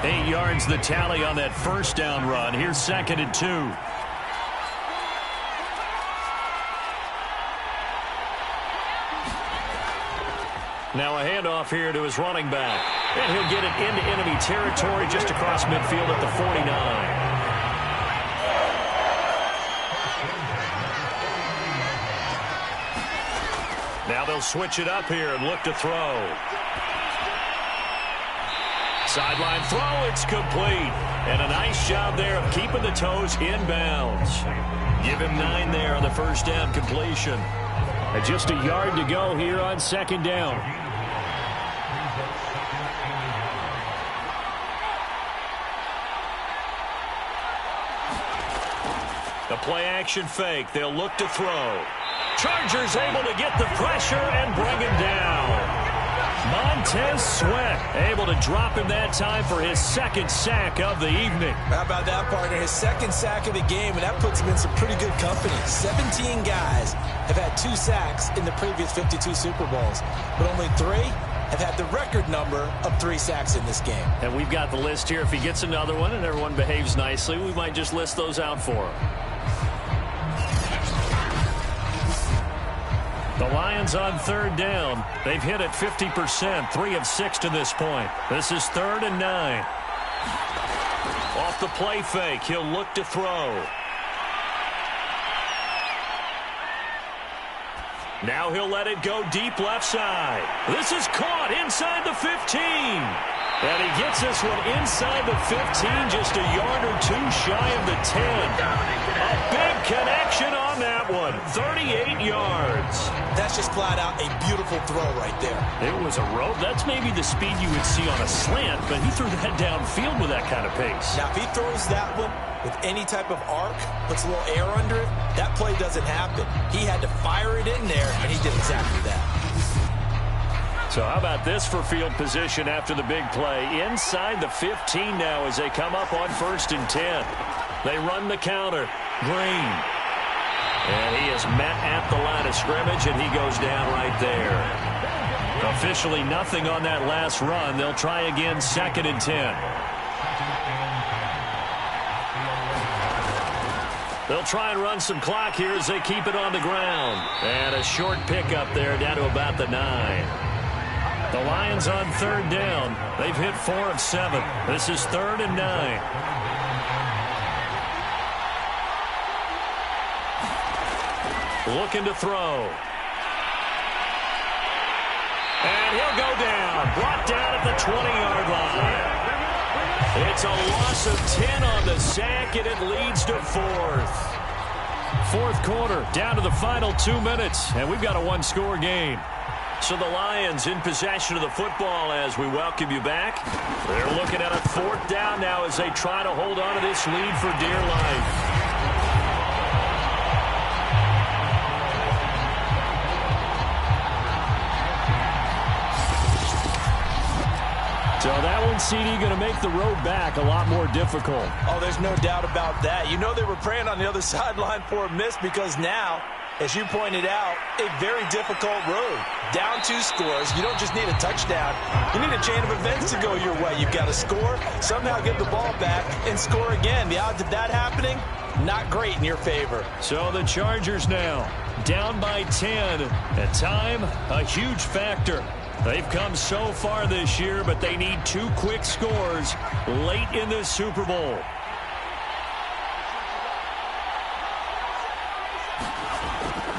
Eight yards the tally on that first down run. Here's 2nd and 2. Now a handoff here to his running back. And he'll get it into enemy territory just across midfield at the 49. Now they'll switch it up here and look to throw. Sideline throw, it's complete. And a nice job there of keeping the toes in bounds. Give him 9 there on the first down completion. And just a yard to go here on 2nd down. The play-action fake. They'll look to throw. Chargers able to get the pressure and bring him down. Montez Sweat able to drop him that time for his second sack of the evening. How about that, partner? His second sack of the game, and that puts him in some pretty good company. 17 guys have had 2 sacks in the previous 52 Super Bowls, but only 3 have had the record number of 3 sacks in this game. And we've got the list here. If he gets another one and everyone behaves nicely, we might just list those out for him. The Lions on third down. They've hit it 50%, 3 of 6 to this point. This is 3rd and 9. Off the play fake, he'll look to throw. Now he'll let it go deep left side. This is caught inside the 15. And he gets this one inside the 15, just a yard or 2 shy of the 10. A big connection on that one, 38 yards. That's just flat out a beautiful throw right there. It was a rope. That's maybe the speed you would see on a slant, but he threw that downfield with that kind of pace. Now, if he throws that one with any type of arc, puts a little air under it, that play doesn't happen. He had to fire it in there, and he did exactly that. So how about this for field position after the big play? Inside the 15 now as they come up on 1st and 10. They run the counter. Green. And he is met at the line of scrimmage, and he goes down right there. Officially nothing on that last run. They'll try again 2nd and 10. They'll try and run some clock here as they keep it on the ground. And a short pickup there down to about the 9. The Lions on 3rd down. They've hit 4 of 7. This is 3rd and 9. Looking to throw. And he'll go down. Brought down at the 20-yard line. It's a loss of 10 on the sack, and it leads to 4th. 4th quarter, down to the final 2 minutes, and we've got a 1-score game. So the Lions in possession of the football as we welcome you back. They're looking at a 4th down now as they try to hold on to this lead for dear life. So that one, CD, going to make the road back a lot more difficult. Oh, there's no doubt about that. You know they were praying on the other sideline for a miss because now, as you pointed out, a very difficult road. Down 2 scores. You don't just need a touchdown. You need a chain of events to go your way. You've got to score, somehow get the ball back, and score again. The odds of that happening, not great in your favor. So the Chargers now down by 10. At time, a huge factor. They've come so far this year, but they need 2 quick scores late in this Super Bowl.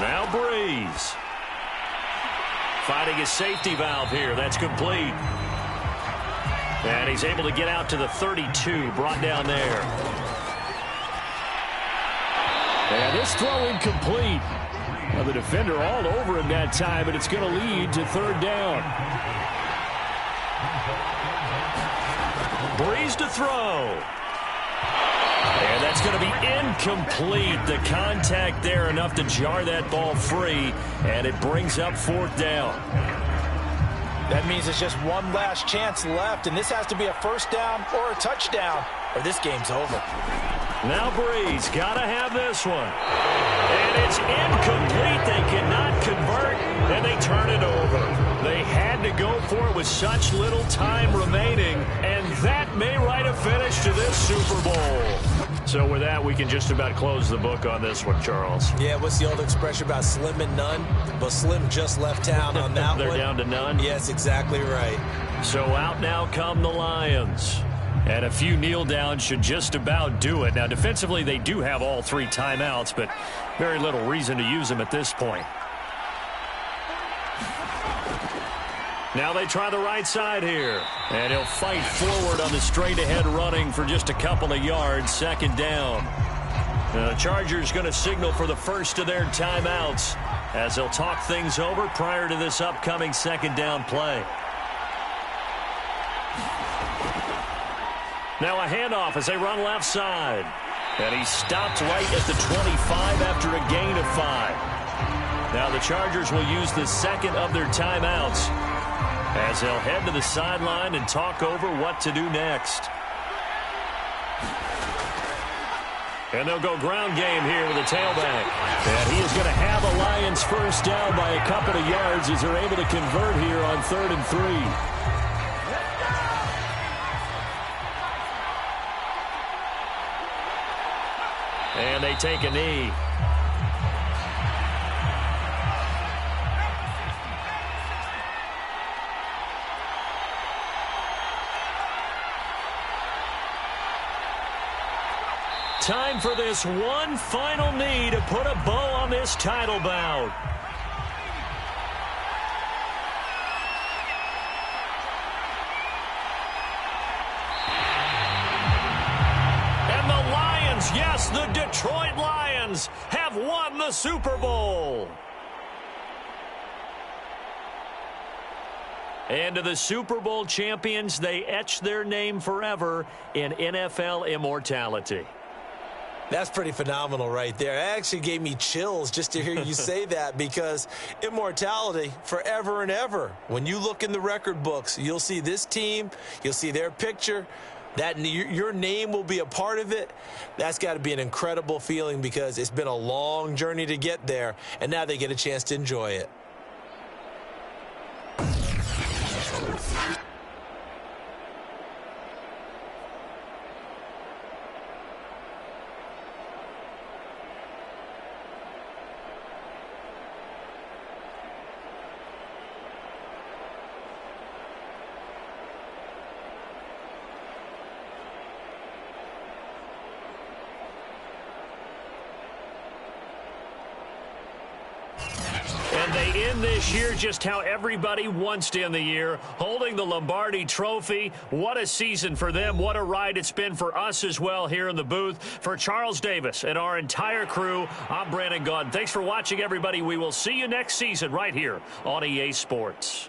Now Breeze. Finding his safety valve here. That's complete. And he's able to get out to the 32. Brought down there. And this throw incomplete. Well, the defender all over him that time, but it's going to lead to 3rd down. Breeze to throw. And that's going to be incomplete. The contact there enough to jar that ball free, and it brings up 4th down. That means there's just one last chance left, and this has to be a 1st down or a touchdown, or this game's over. Now Breeze got to have this one. And it's incomplete. They cannot convert, and they turn it over. They had to go for it with such little time remaining, and that may write a finish to this Super Bowl. So with that, we can just about close the book on this one, Charles. Yeah, what's the old expression about slim and none? But Slim just left town on that They're one. down to none? Yes, exactly right. So out now come the Lions. And a few kneel downs should just about do it. Now, defensively, they do have all 3 timeouts, but very little reason to use them at this point. Now they try the right side here. And he'll fight forward on the straight-ahead running for just a couple of yards. 2nd down. The Chargers going to signal for the first of their timeouts as they'll talk things over prior to this upcoming 2nd down play. Now a handoff as they run left side. And he stopped right at the 25 after a gain of 5. Now the Chargers will use the second of their timeouts as they'll head to the sideline and talk over what to do next. And they'll go ground game here with a tailback. And he is going to have a Lions first down by a couple of yards as they're able to convert here on 3rd and 3. And they take a knee. Time for this one final knee to put a bow on this title bout. And the Lions, yes, the Detroit Lions have won the Super Bowl. And to the Super Bowl champions, they etch their name forever in NFL immortality. That's pretty phenomenal right there. It actually gave me chills just to hear you say that, because immortality forever and ever. When you look in the record books, you'll see this team, you'll see their picture, that your name will be a part of it. That's got to be an incredible feeling, because it's been a long journey to get there, and now they get a chance to enjoy it. They end this year just how everybody wants to end the year, holding the Lombardi Trophy. What a season for them. What a ride it's been for us as well here in the booth. For Charles Davis and our entire crew, I'm Brandon Gaudin. Thanks for watching, everybody. We will see you next season right here on EA Sports.